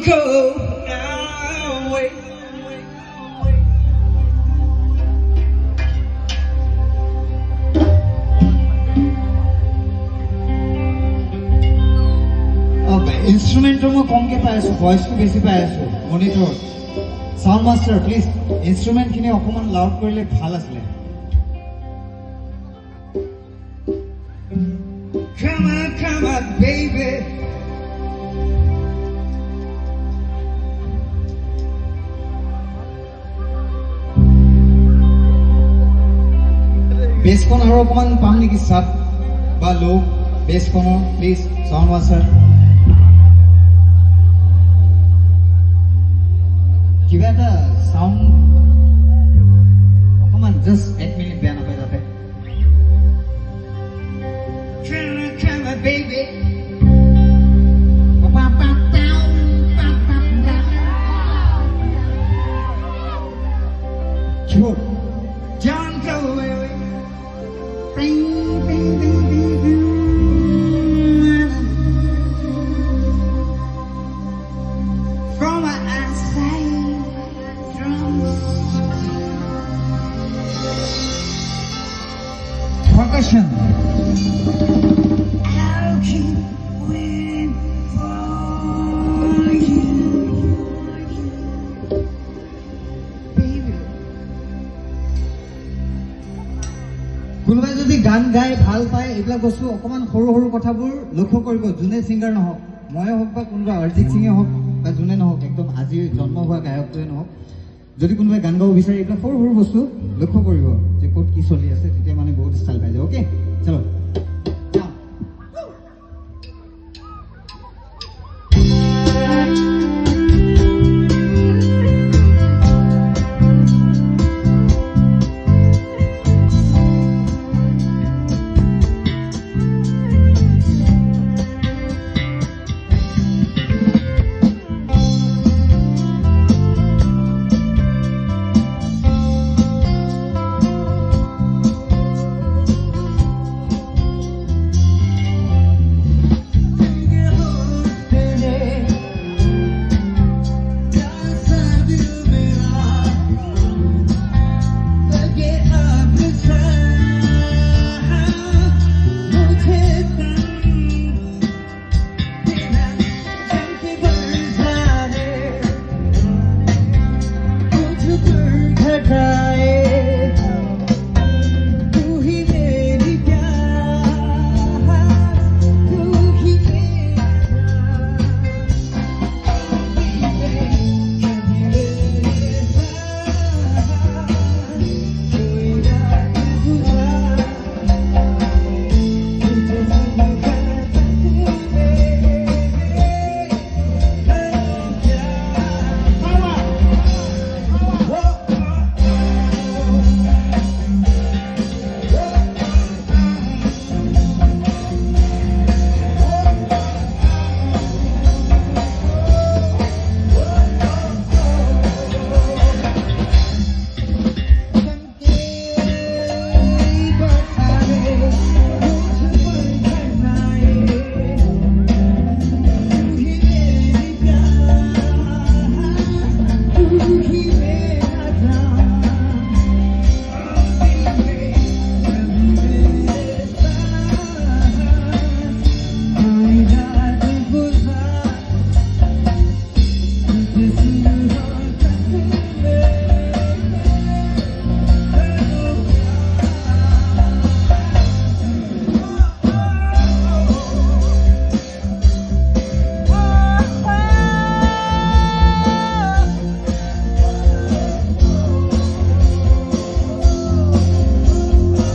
go away. ইনস্ট্ৰুমেণ্টটো মই কমকৈ পাই আছোঁ, ভইচটো বেছি পাই আছোঁ মনিটৰ। চাউণ্ড মাষ্টাৰ প্লিজ ইনষ্ট্ৰুমেণ্টখিনি অকণমান লাউড কৰিলে ভাল আছিলে। Come on, baby. বেছখন আৰু অকণমান পাম নেকি চাপ বা ল' বেছখনৰ প্লিজ চাউণ্ড মাষ্টাৰ। কিবা এটা চাউণ্ড অকণমান জাষ্ট 1 মিনিট বেয়া নাপায় যাতে। Come on, baby. Sure. Don't go away. From my outside Percussion. I'll keep waiting for you, baby. কোনোবাই যদি গান গাই ভাল পায় এইবিলাক বস্তু অকণমান সৰু সৰু কথাবোৰ লক্ষ্য কৰিব। যোনে ছিংগাৰ নহওক, ময়ে হওক বা কোনোবা অৰিজিত সিঙে হওক বা যোনে নহওক, একদম আজি জন্ম হোৱা গায়কটোৱে নহওক, যদি কোনোবাই গান গাব বিচাৰে এইবিলাক সৰু সৰু বস্তু লক্ষ্য কৰিব যে ক'ত কি চলি আছে, তেতিয়া মানে বহুত ষ্টাইল পাই যায়। অ'কে চলো।